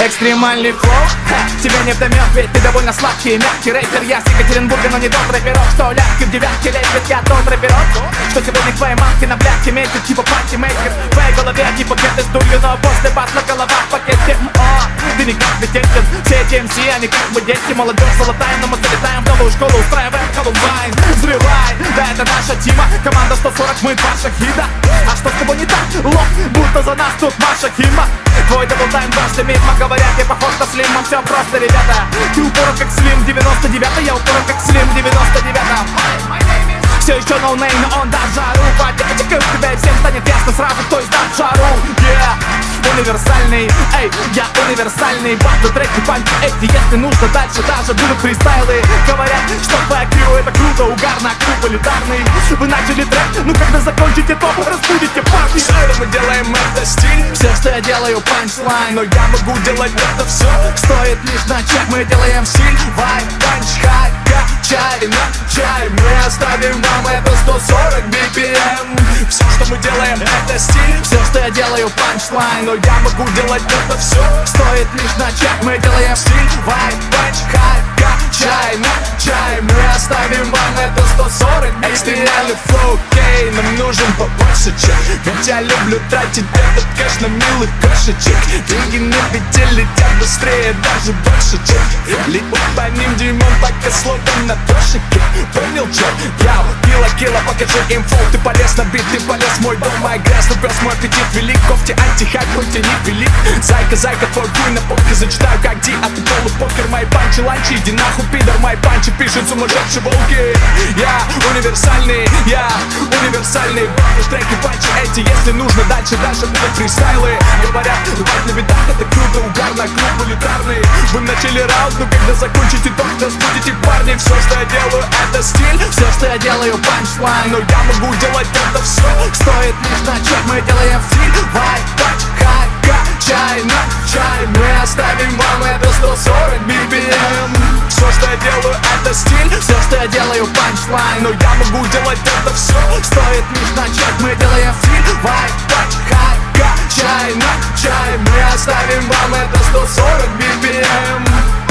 Экстремальный флоу, тебя не вдомет, ведь ты довольно сладкий, мягкий рэпер. Я с Екатеринбурга, но не тот рэперок, что ляпки в девятке лепит. Я тот рэперок, что сегодня к твоей мамке на блядке метит, типа патимейкер. В твоей голове типа get из дурью, но после басла голова в пакете. Ты никак не тесен, все эти МС, они как бы дети. Молодежь золотая, но мы залетаем в новую школу, устраиваем Колумбайн. Взрывай, да это наша тима, команда 140, мы два шахида. А что с тобой не так, лох, будто за нас тут Маша Хима. Твой даблтайм дважды мимо, говорят, я похож на Слима. Все просто, ребята, ты упорот как Слим 99, я упорот как Слим 99. Все еще ноунейм, но он даст жару. Потихоньку в тебя и всем станет ясно сразу, кто издаст жару. Универсальный, эй, я универсальный. Батлы, треки, панки, эти, если нужно дальше даже будут фристайлы. Говорят, что твоя крю это круто, угарно, клуб элитарный. Вы начали трек, ну когда закончите, то разбудите парни. Все, что мы делаем, это стиль. Все, что я делаю, панчлайн. Но я могу делать это все. Стоит лишь начать, мы делаем стиль. Вайб, панч, хай, качай, начай. Мы оставим вам это 140 BPM. Все, что мы делаем, это стиль. Все, что я делаю, панчлайн. Но я могу делать это все. Стоит лишь начать, мы делаем стиль. Вайб, панч, хай, качай, начай. Мы оставим вам это 140 BPM. Экстремальный флоу, окей, нам нужен побольше чек. Ведь я люблю тратить этот кэш на милых кошечек. Деньги на пяти летят быстрее, даже больше, чем летят по ним дюймом, пока слотом на тошике. Понял, чё? Яу, кило, покажи им фол. Ты полез на бит, ты полез в мой дом, моя грязь, но пес мой аппетит велик. Кофте антихайп, хоть и не велик. Зайка, твой хуй на полке зачитаю как Ди. А ты полупокер, мои панчи, ланчи. Иди нахуй, пидор, мои панчи пишут сумасшедшие волки. Я универсальный, треки, панчи эти, если нужно дальше будут фристайлы. Говорят, рубать на битах это круто, угарно, клуб элитарный. Вы начали раунд, но когда закончите, то разбудите парни. Все, что я делаю, это стиль. Все, что я делаю, панчлайн. Но я могу делать это все. Стоит лишь начать, мы делаем стиль. Вайб, панч, хай, качай, начай. Мы оставим вам это 140 BPM. Все, что я делаю, это стиль. Все, что я делаю, панчлайн. Но я могу делать это все. Стоит лишь начать, мы делаем стиль. Вайб, панч, хай, качай, начай. Мы оставим вам это 140 BPM.